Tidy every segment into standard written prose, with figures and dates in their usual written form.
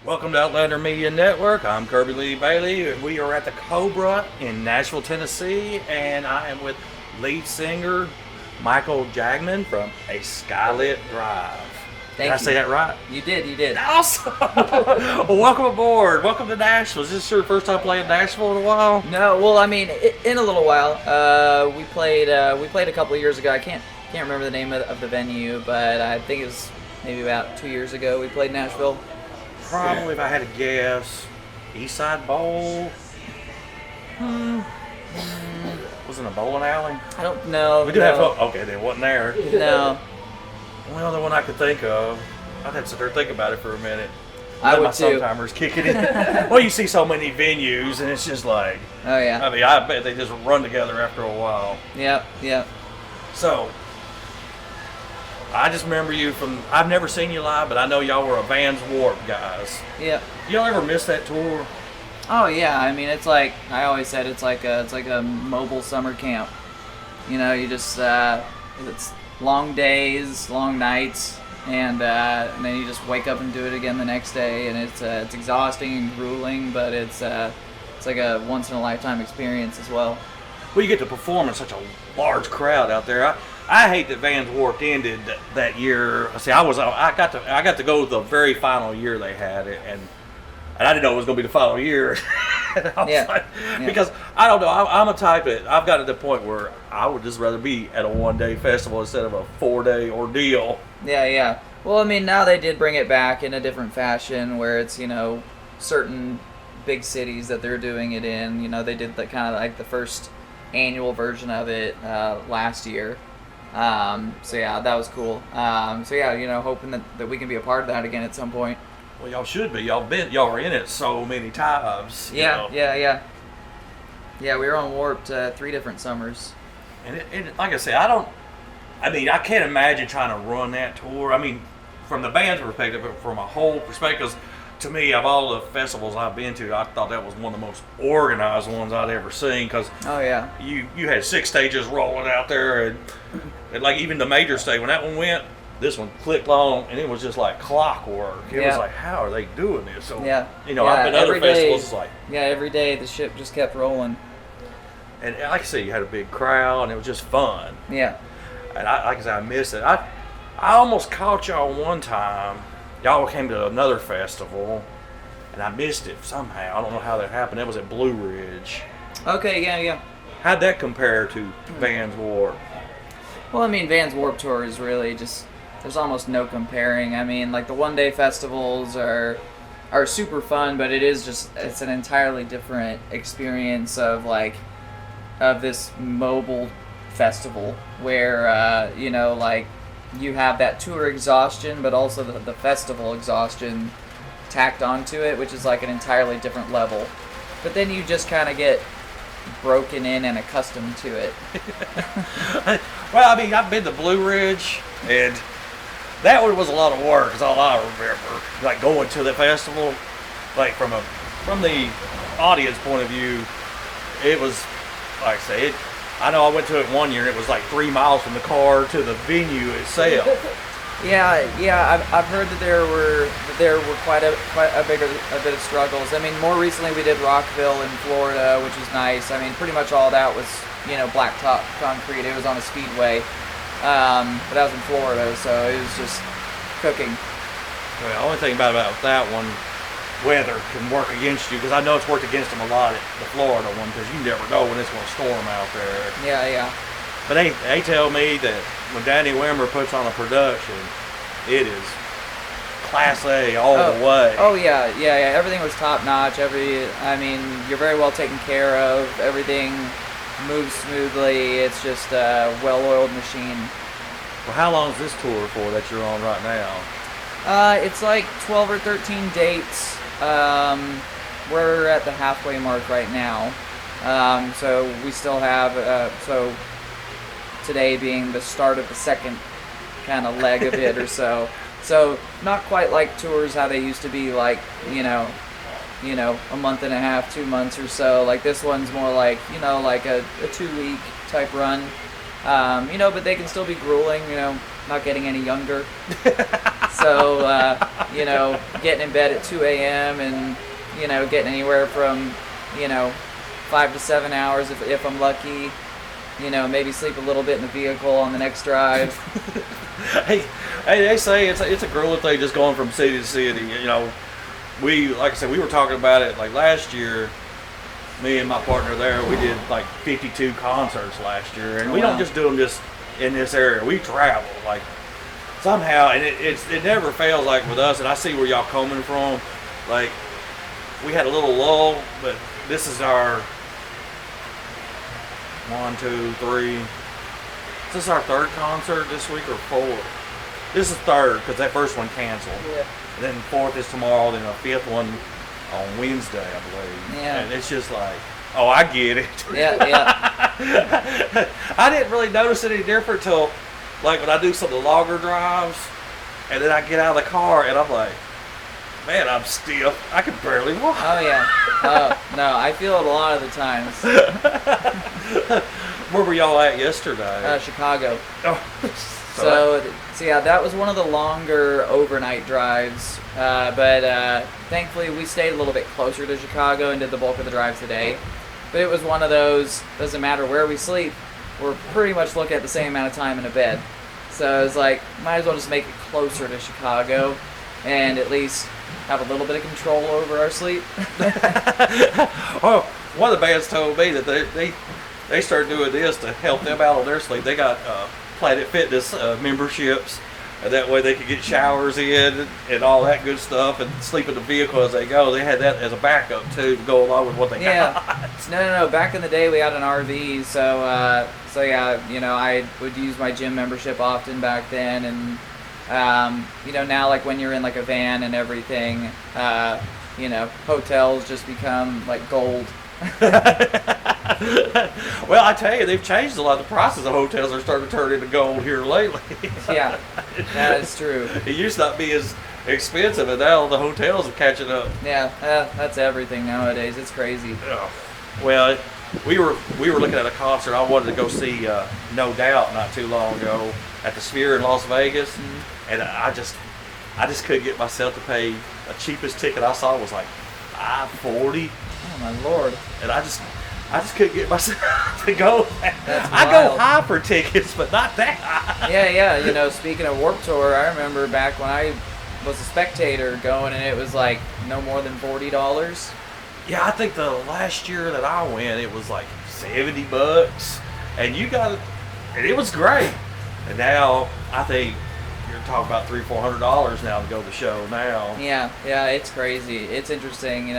Welcome to Outlander Media Network. I'm Kirby Lee Bailey, and we are at the Cobra in Nashville, Tennessee, and I am with lead singer Michael Jagmin from A Skylit Drive. Did I say that right? You did. Awesome! Well, welcome aboard. Welcome to Nashville. Is this your first time playing Nashville in a while? No, well, I mean, in a little while. We played a couple of years ago. I can't remember the name of the venue, but I think it was maybe about 2 years ago we played Nashville. Probably, if I had to guess, Eastside Bowl. Wasn't a bowling alley? I don't know. We do have. Okay, they wasn't there. No. Only other one I could think of. I'd have to sit there and think about it for a minute. I would my too. Sometimers kicking in. Well, you see so many venues, and it's just like. Oh yeah. I mean, I bet they just run together after a while. Yep. So, I just remember you from. I've never seen you live, but I know y'all were a Vans Warp guys. Yep. Y'all ever miss that tour? Oh yeah. I mean, it's like I always said. It's like a mobile summer camp. You know, you just it's long days, long nights, and then you just wake up and do it again the next day, and it's exhausting and grueling, but it's like a once in a lifetime experience as well. Well, you get to perform in such a large crowd out there. I hate that Vans Warped ended that year. See, I got to go the very final year they had it, and I didn't know it was going to be the final year. Because I don't know. I'm a type that I've got to the point where I would just rather be at a one-day festival instead of a 4-day ordeal. Yeah. Well, I mean, now they did bring it back in a different fashion where it's, you know, certain big cities that they're doing it in. You know, they did the kind of like the first annual version of it last year. So yeah, that was cool. So yeah, you know, hoping that we can be a part of that again at some point. Well, y'all should be. Y'all were in it so many times. Yeah. Yeah, we were on Warped 3 different summers. And it, like I said, I can't imagine trying to run that tour. I mean, from the band's perspective, but from a whole perspective, to me, of all the festivals I've been to, I thought that was one of the most organized ones I'd ever seen. Because you had 6 stages rolling out there, and like even the major stage when that one went, this one clicked on, and it was just like clockwork. It was like, how are they doing this? So, you know, I've been to other festivals. It's like, every day the ship just kept rolling. And like I said, you had a big crowd, and it was just fun. Yeah. And like I said, I missed it. I almost caught y'all one time. Y'all came to another festival, and I missed it somehow. I don't know how that happened. That was at Blue Ridge. Okay, yeah. How'd that compare to Vans Warped? Well, I mean, Vans Warped Tour is really just, there's almost no comparing. I mean, like the one-day festivals are super fun, but it's an entirely different experience of this mobile festival where, you know, like you have that tour exhaustion, but also the festival exhaustion tacked onto it, which is like an entirely different level. But then you just kind of get broken in and accustomed to it. Well, I mean, I've been to Blue Ridge, and that one was a lot of work, is all I remember. Like going to the festival, like from the audience point of view, it was, like I say, I know I went to it one year, and it was like 3 miles from the car to the venue itself. Yeah. I've heard that there were quite a bit of struggles. I mean, more recently we did Rockville in Florida, which was nice. I mean, pretty much all that was, you know, blacktop concrete. It was on a speedway, but that was in Florida, so it was just cooking. Well, the only thing about that one, weather can work against you, because I know it's worked against them a lot at the Florida one, because you never know when it's going to storm out there. Yeah. But they tell me that when Danny Wimmer puts on a production, it is Class A all the way. Oh yeah. Everything was top notch. I mean, you're very well taken care of. Everything moves smoothly. It's just a well-oiled machine. Well, how long is this tour for that you're on right now? It's like 12 or 13 dates. We're at the halfway mark right now. So we still have today being the start of the second kind of leg of it or so. So not quite like tours how they used to be, like, you know, a month and a half, 2 months or so. Like this one's more like, you know, like a 2-week type run. You know, but they can still be grueling, you know, not getting any younger. So, getting in bed at 2 a.m. and, getting anywhere from, 5 to 7 hours if I'm lucky. Maybe sleep a little bit in the vehicle on the next drive. Hey, they say it's a grueling thing just going from city to city. Like I said, we were talking about it like last year. Me and my partner there, we did like 52 concerts last year, and we don't just do them just in this area. We travel like somehow, and it never fails. Like with us, and I see where y'all coming from. Like we had a little lull, but this is our 1, 2, 3. Is this our third concert this week or fourth? This is third because that first one canceled. Yeah. And then fourth is tomorrow, then a fifth one on Wednesday, I believe. Yeah. And it's just like, oh, I get it. Yeah. I didn't really notice any different till, like, when I do some of the longer drives, and then I get out of the car, and I'm like, man, I'm stiff. I can barely walk. Oh, yeah. No, I feel it a lot of the times. Where were y'all at yesterday? Chicago. Oh. So yeah, that was one of the longer overnight drives. But thankfully, we stayed a little bit closer to Chicago and did the bulk of the drive today. But it was one of those, doesn't matter where we sleep, we're pretty much looking at the same amount of time in a bed. So it's like, might as well just make it closer to Chicago and at least have a little bit of control over our sleep. Oh, one of the bands told me that they started doing this to help them out on their sleep. They got Planet Fitness memberships, and that way they could get showers in and all that good stuff and sleep in the vehicle as they go. They had that as a backup too to go along with what they got. No. Back in the day, we had an RV, so yeah, I would use my gym membership often back then, and now like when you're in like a van and everything, hotels just become like gold. Well, I tell you, they've changed a lot. The prices of hotels are starting to turn into gold here lately. Yeah, that is true. It used to not be as expensive, and now the hotels are catching up. Yeah, that's everything nowadays. It's crazy. Well, we were looking at a concert. I wanted to go see No Doubt not too long ago at the Sphere in Las Vegas, and I just couldn't get myself to pay. The cheapest ticket I saw was like $540. Oh my lord! And I just couldn't get myself to go. I go high for tickets, but not that high. Yeah. Speaking of Warped Tour, I remember back when I was a spectator going, and it was like no more than $40. Yeah, I think the last year that I went, it was like $70, and and it was great. And now I think you're talking about $300-400 now to go to the show now. Yeah, it's crazy. It's interesting,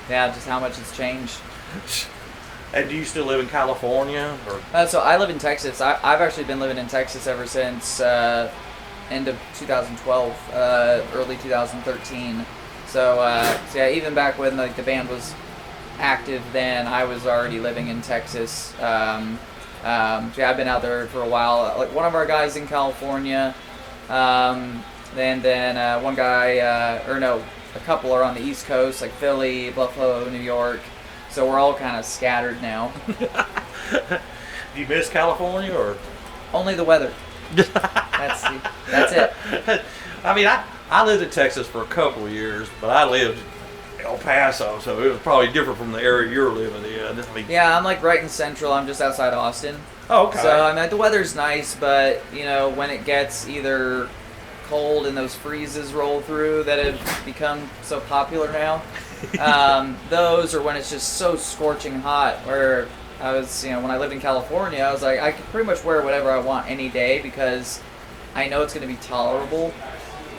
just how much it's changed. And do you still live in California? Or? So I live in Texas. I've actually been living in Texas ever since end of 2012, early 2013. So yeah, even back when like the band was active, then I was already living in Texas. So yeah, I've been out there for a while. Like one of our guys in California, then one guy, a couple are on the East Coast, like Philly, Buffalo, New York. So we're all kind of scattered now. Do you miss California or? Only the weather. That's it. I mean, I lived in Texas for a couple of years, but I lived in El Paso, so it was probably different from the area you're living in. Yeah, I'm like right in Central. I'm just outside Austin. Oh, okay. So I mean, the weather's nice, but when it gets either cold and those freezes roll through that have become so popular now, those, or when it's just so scorching hot. Where I was, when I lived in California, I was like, I could pretty much wear whatever I want any day because I know it's going to be tolerable.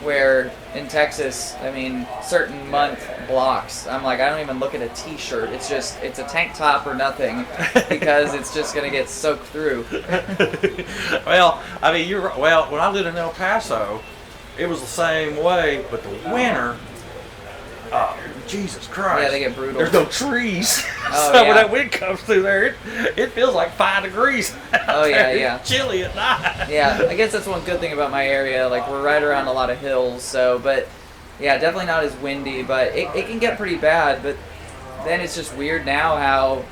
Where in Texas, I mean, certain month blocks, I'm like, I don't even look at a t-shirt. It's a tank top or nothing because it's just going to get soaked through. Well, I mean, when I lived in El Paso, it was the same way, but the winter, Jesus Christ. Yeah, they get brutal. There's no trees. Oh, so yeah. when that wind comes through there, it feels like 5 degrees. Oh, yeah. It's chilly at night. Yeah, I guess that's one good thing about my area. Like, we're right around a lot of hills, but yeah, definitely not as windy, but it can get pretty bad. But then it's just weird now how,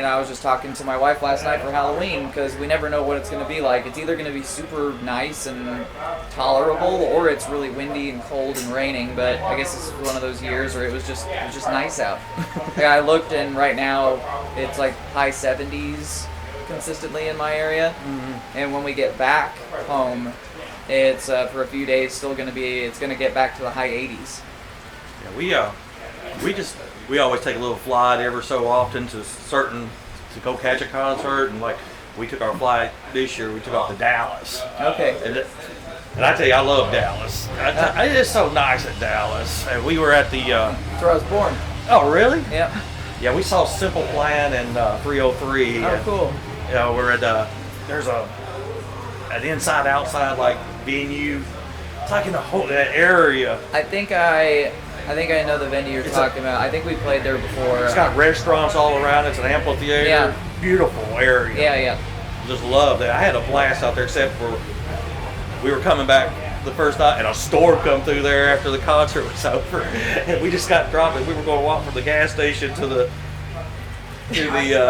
I was just talking to my wife last night for Halloween because we never know what it's going to be like. It's either going to be super nice and tolerable, or it's really windy and cold and raining. But I guess this is one of those years where it was just nice out. Yeah, I looked, and right now it's like high 70s consistently in my area. Mm-hmm. And when we get back home, it's for a few days still going to be. It's going to get back to the high 80s. Yeah, we always take a little flight ever so often to go catch a concert, and like we took our flight this year. We took off to Dallas. Okay. And I tell you, I love Dallas. It is so nice at Dallas. And we were at the. That's where I was born. Oh, really? Yep. Yeah, we saw Simple Plan and 303. Oh, cool. We're at there's an inside outside like venue. It's like in that area. I think I know the venue you're talking about. I think we played there before. It's got restaurants all around. It's an amphitheater. Yeah. Beautiful area. Yeah. Just love that. I had a blast out there, except for we were coming back the first night, and a storm come through there after the concert was over, and we just got dropped. And we were going to walk from the gas station to the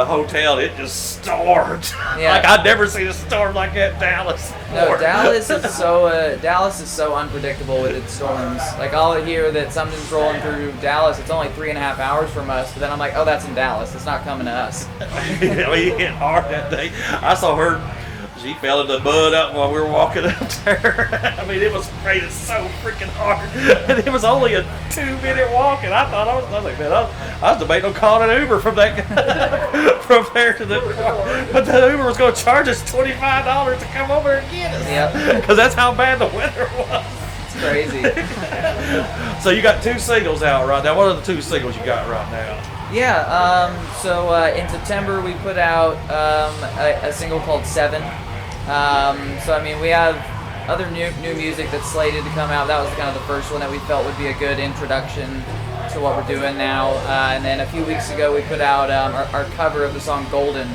hotel. It just stormed. Yeah. Like I'd never seen a storm like that in Dallas before. No, Dallas is so unpredictable with its storms. Like I'll hear that something's rolling through Dallas. It's only 3.5 hours from us, but then I'm like, oh, that's in Dallas. It's not coming to us. I mean, it hit hard that day. I saw her. She fell in the mud out while we were walking up there. I mean, it was raining so freaking hard. And it was only a 2-minute walk, and I was like, man, I was debating on calling an Uber from that from there to the car. But the Uber was going to charge us $25 to come over and get us. Yep. Because that's how bad the weather was. It's crazy. So you got 2 singles out right now. What are the 2 singles you got right now? Yeah, so in September we put out a single called 7. So I mean, we have other new music that's slated to come out. That was kind of the first one that we felt would be a good introduction to what we're doing now. And then a few weeks ago we put out our cover of the song Golden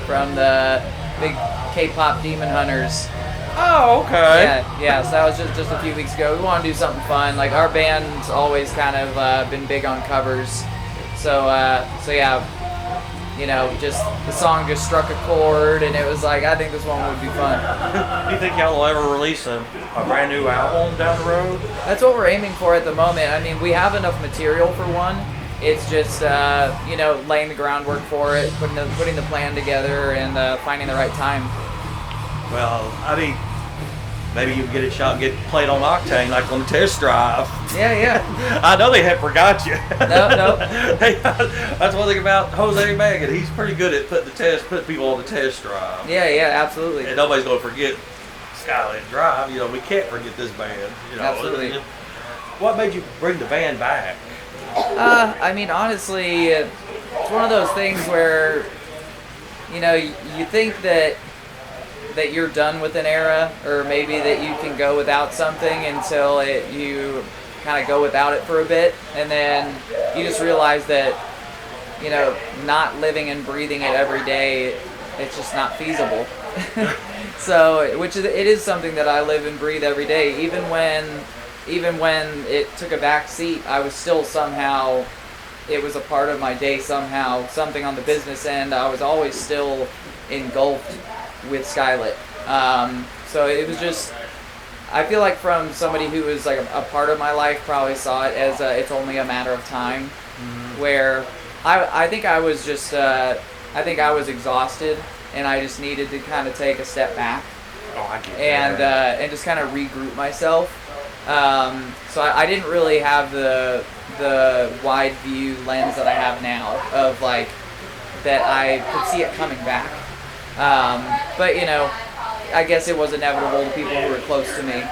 from the big K-pop Demon Hunters. Oh, okay. Yeah. So that was just a few weeks ago. We want to do something fun. Like our band's always kind of been big on covers. So yeah, just the song just struck a chord, and it was like, I think this one would be fun. Do you think y'all will ever release a brand new album down the road? That's what we're aiming for at the moment. I mean, we have enough material for one. It's just, laying the groundwork for it, putting the plan together, and finding the right time. Well, I mean, maybe you can get a shot and get played on Octane, like on the test drive. Yeah. I know they had forgot you. No. Hey, that's one thing about Jose Megan. He's pretty good at putting people on the test drive. Yeah, absolutely. And nobody's going to forget Skylit Drive. We can't forget this band. Absolutely. What made you bring the band back? I mean, honestly, it's one of those things where, you think that you're done with an era, or maybe that you can go without something until you kind of go without it for a bit, and then you just realize that not living and breathing it every day, it's just not feasible. So it is something that I live and breathe every day. Even when it took a back seat, I was still somehow, it was a part of my day somehow. Something on the business end, I was always still engulfed with Skylit. So it was just, I feel like from somebody who was like a part of my life probably saw it as it's only a matter of time. Mm-hmm. Where I think I was just, I think I was exhausted, and I just needed to kind of take a step back. Oh, I get that. And just kind of regroup myself. So I didn't really have the wide view lens that I have now of like that I could see it coming back. But I guess it was inevitable to people who were close to me.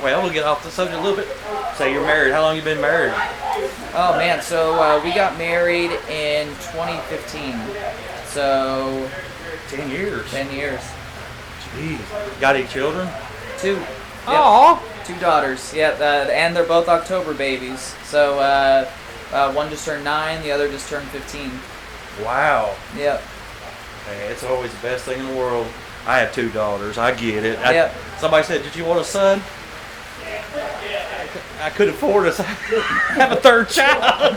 Well, we'll get off the subject a little bit. Say you're married. How long you been married? Oh man, so we got married in 2015. So 10 years. 10 years. Jeez. Got any children? 2. Yep. Aww. 2 daughters. Yeah, and they're both October babies. So one just turned 9, the other just turned 15. Wow. Yep. Hey, it's always the best thing in the world. I have 2 daughters. I get it. Yep. Somebody said, "Did you want a son?" I could afford to have a third child.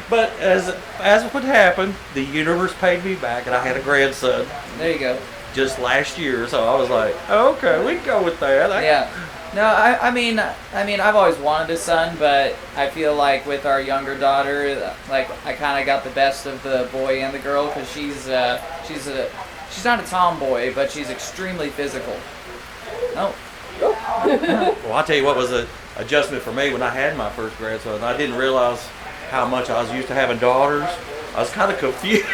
But as would happen, the universe paid me back, and I had a grandson There you go. just last year. So I was like, okay, we can go with that. Yeah. No, I mean, I've always wanted a son, but I feel like with our younger daughter, like I kind of got the best of the boy and the girl because she's not a tomboy, but she's extremely physical. No. Well, I'll tell you what was an adjustment for me when I had my first grandson. I didn't realize how much I was used to having daughters. I was kind of confused.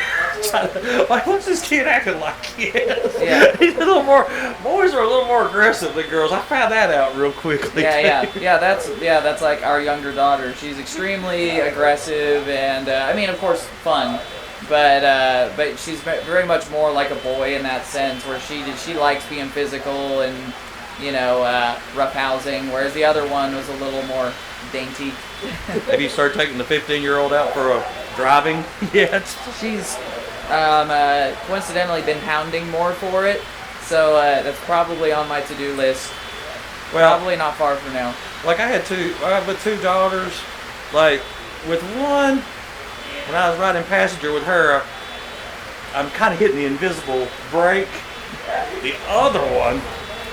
Like, what's this kid acting like kids? Yeah. He's a little more. Boys are a little more aggressive than girls. I found that out real quickly. Yeah. That's like our younger daughter. She's extremely aggressive and I mean, of course, fun. But she's very much more like a boy in that sense, where she likes being physical and roughhousing, whereas the other one was a little more dainty. Have you started taking the 15-year-old out for a driving yet? She's coincidentally been hounding more for it, so that's probably on my to-do list. Well, Probably not far from now. like I have two daughters. Like with one, when I was riding passenger with her, I'm kind of hitting the invisible brake. The other one,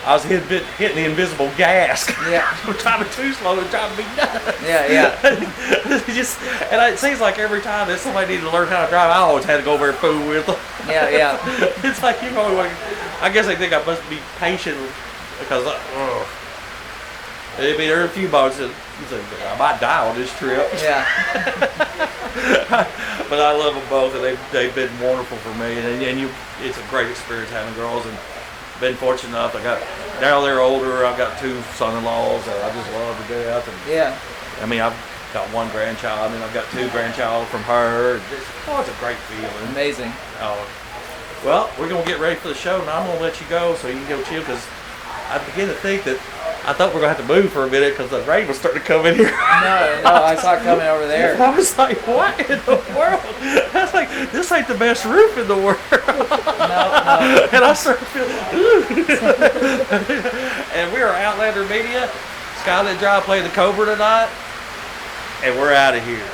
I was hitting the invisible gas. Yeah. I'm driving too slow and driving me nuts. Yeah. And it seems like every time that somebody needed to learn how to drive, I always had to go over and fool with them. Yeah. It's like you know, I guess they think I must be patient because I mean, there are a few moments that you think I might die on this trip. Yeah. But I love them both, and they've been wonderful for me. And it's a great experience having girls, and been fortunate enough. Now they're older. I've got two son-in-laws that I just love to death. And Yeah. I mean, I've got one grandchild, and I've got two grandchild from her. It's a great feeling. Amazing. Well, we're gonna get ready for the show, and I'm gonna let you go so you can go chill, because I begin to think that I thought we were gonna have to move for a minute because the rain was starting to come in here. No, I saw it coming over there. I was like, what in the world? I was like, this ain't the best roof in the world. No. And I started feeling, and we are Outlander Media, Skylit Drive playing the Cobra tonight, and we're out of here.